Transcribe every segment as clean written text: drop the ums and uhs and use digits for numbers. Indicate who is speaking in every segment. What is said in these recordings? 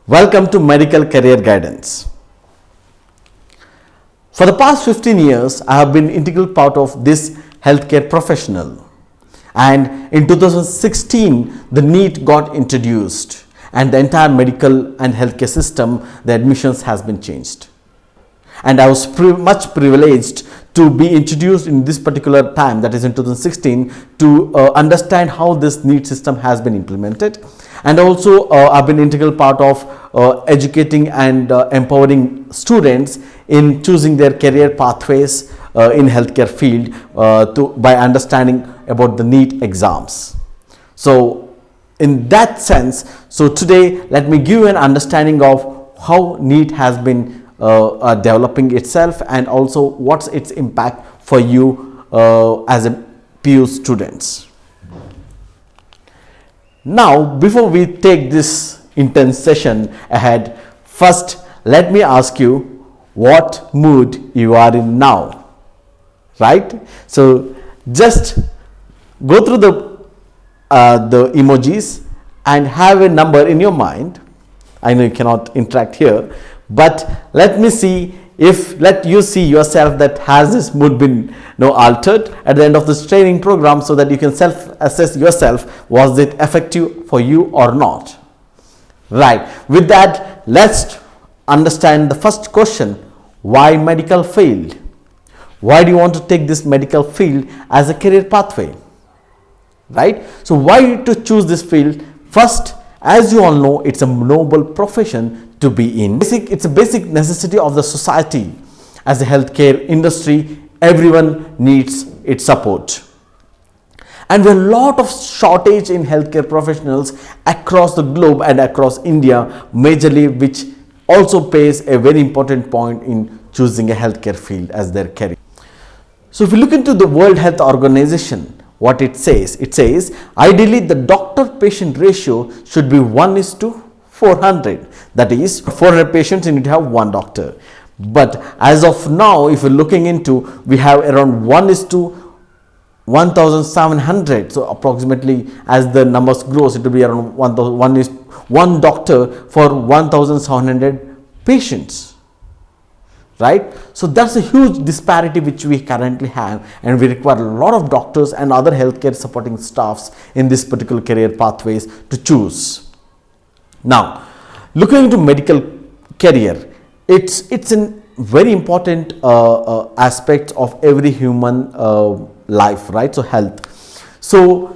Speaker 1: Welcome to Medical Career Guidance. For the past 15 years, I have been integral part of this healthcare professional. And in 2016, the NEET got introduced and the entire medical and healthcare system, the admissions has been changed. And I was much privileged to be introduced in this particular time, that is in 2016, to understand how this NEET system has been implemented. And also I've been integral part of educating and empowering students in choosing their career pathways in healthcare field by understanding about the NEET exams. So in that sense, so today let me give you an understanding of how NEET has been developing itself and also what's its impact for you as a PU students. Now, before we take this intense session ahead, first let me ask you what mood you are in now, right? So just go through the emojis and have a number in your mind. I know you cannot interact here, but let me see if let you see yourself that has this mood been altered at the end of this training program, so that you can self-assess yourself, was it effective for you or not. Right, with that, let's understand the first question: why medical field? Why do you want to take this medical field as a career pathway? Right, so why to choose this field? First, as you all know, it's a noble profession to be in. It's a basic necessity of the society. As a healthcare industry, everyone needs its support. And there are a lot of shortage in healthcare professionals across the globe and across India majorly, which also plays a very important point in choosing a healthcare field as their career. So if you look into the World Health Organization, what it says ideally the doctor-patient ratio should be 1:400. That is, 400 patients, you need to have one doctor. But as of now, if you're looking into, we have around 1:1700. So approximately, as the numbers grows, it will be around 1 doctor for 1700 patients. Right? So that's a huge disparity which we currently have, and we require a lot of doctors and other healthcare supporting staffs in this particular career pathways to choose. Now, looking into medical career, it's a very important aspect of every human life, right? So health. So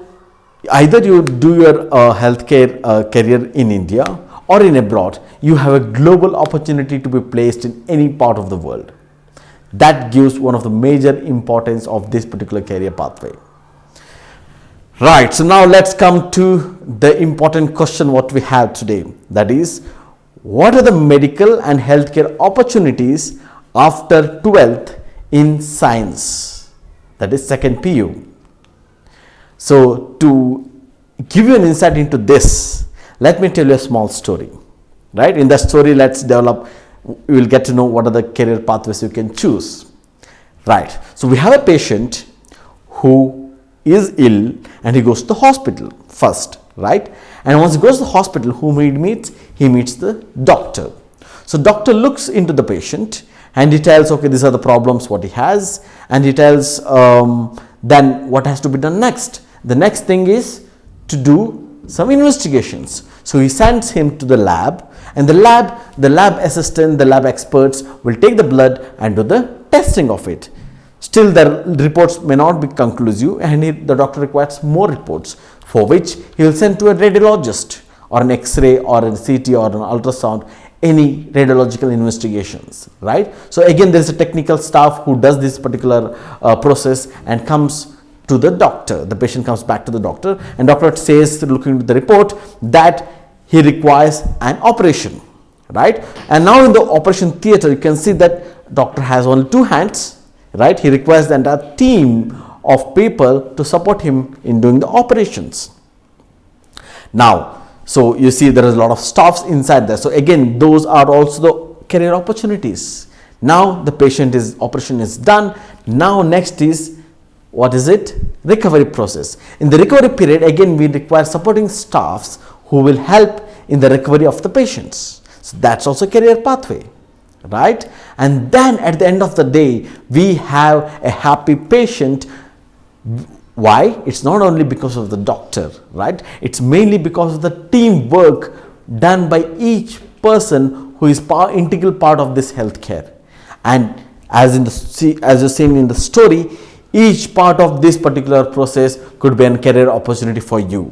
Speaker 1: either you do your healthcare career in India or in abroad, you have a global opportunity to be placed in any part of the world. That gives one of the major importance of this particular career pathway. Right, so now let's come to the important question what we have today. That is, what are the medical and healthcare opportunities after 12th in science? That is second PU. So to give you an insight into this, let me tell you a small story. Right, in that story, let's develop, you will get to know what are the career pathways you can choose. Right, so we have a patient who is ill and he goes to the hospital first, right? And once he goes to the hospital, whom he meets? He meets the doctor. So doctor looks into the patient and he tells, okay, these are the problems what he has, and he tells then what has to be done next. The next thing is to do some investigations. So he sends him to the lab, and the lab assistant, the lab experts will take the blood and do the testing of it. Still, the reports may not be conclusive, and the doctor requires more reports, for which he will send to a radiologist or an X-ray or a CT or an ultrasound, any radiological investigations, right? So again, there is a technical staff who does this particular process and comes to the doctor. The patient comes back to the doctor, and doctor says, looking at the report, that he requires an operation, right? And now in the operation theater, you can see that doctor has only 2 hands, right? He requires the entire team of people to support him in doing the operations. Now, so you see there is a lot of staffs inside there. So again, those are also the career opportunities. Now the operation is done. Now next is, what is it? Recovery process. In the recovery period, again we require supporting staffs who will help in the recovery of the patients. So that's also career pathway, right? And then at the end of the day, we have a happy patient. Why? It's not only because of the doctor, right? It's mainly because of the teamwork done by each person who is integral part of this healthcare. And as you're seeing in the story, each part of this particular process could be a career opportunity for you.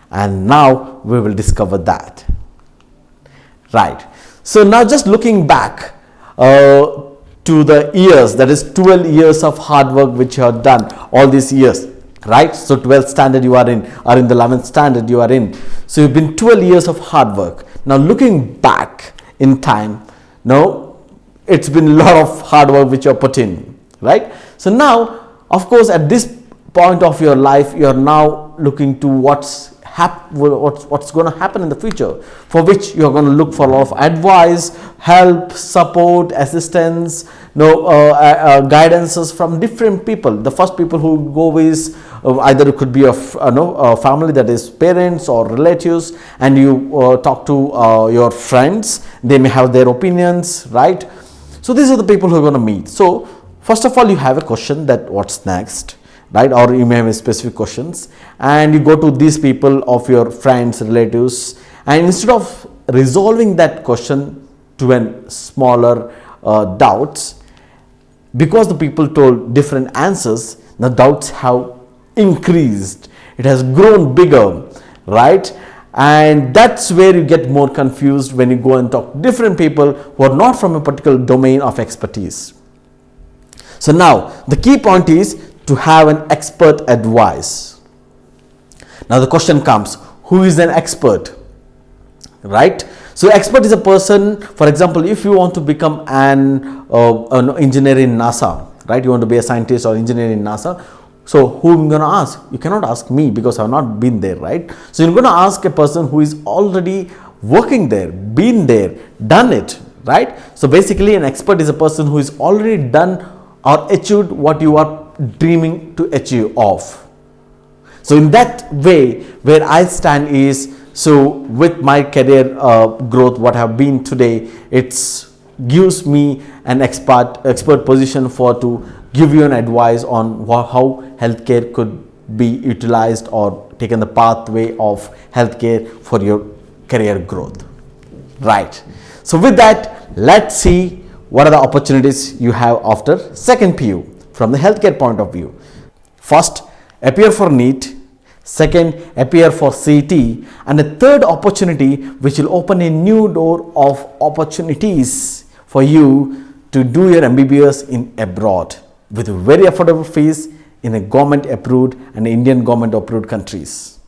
Speaker 1: And now we will discover that. Right. So now just looking back to the years, that is 12 years of hard work which you have done all these years, right? So 12th standard you are in, or in the 11th standard you are in. So you've been 12 years of hard work. Now looking back in time, now it's been a lot of hard work which you have put in, right? So now, of course, at this point of your life, you are now looking to what's going to happen in the future, for which you are going to look for a lot of advice, help, support, assistance, guidances from different people. The first people who go is either it could be a family, that is parents or relatives, and you talk to your friends. They may have their opinions, right? So these are the people who are going to meet. So first of all, you have a question that what's next, right? Or you may have specific questions, and you go to these people of your friends, relatives, and instead of resolving that question to a smaller doubts, because the people told different answers, the doubts have increased. It has grown bigger, right? And that's where you get more confused when you go and talk to different people who are not from a particular domain of expertise. So now the key point is to have an expert advice. Now the question comes, who is an expert, right? So expert is a person, for example, if you want to become an engineer in NASA, right? You want to be a scientist or engineer in NASA. So who are you going to ask? You cannot ask me because I have not been there, right? So you're going to ask a person who is already working there, been there, done it, right? So basically an expert is a person who is already done or achieved what you are dreaming to achieve of. So in that way, where I stand is, so with my career growth, what I have been today, it gives me an expert position to give you an advice on how healthcare could be utilized or taken the pathway of healthcare for your career growth, right? So with that, let's see what are the opportunities you have after second PU from the healthcare point of view. First, appear for NEET. Second, appear for CET. And a third opportunity which will open a new door of opportunities for you to do your MBBS in abroad with very affordable fees in a government approved and Indian government approved countries.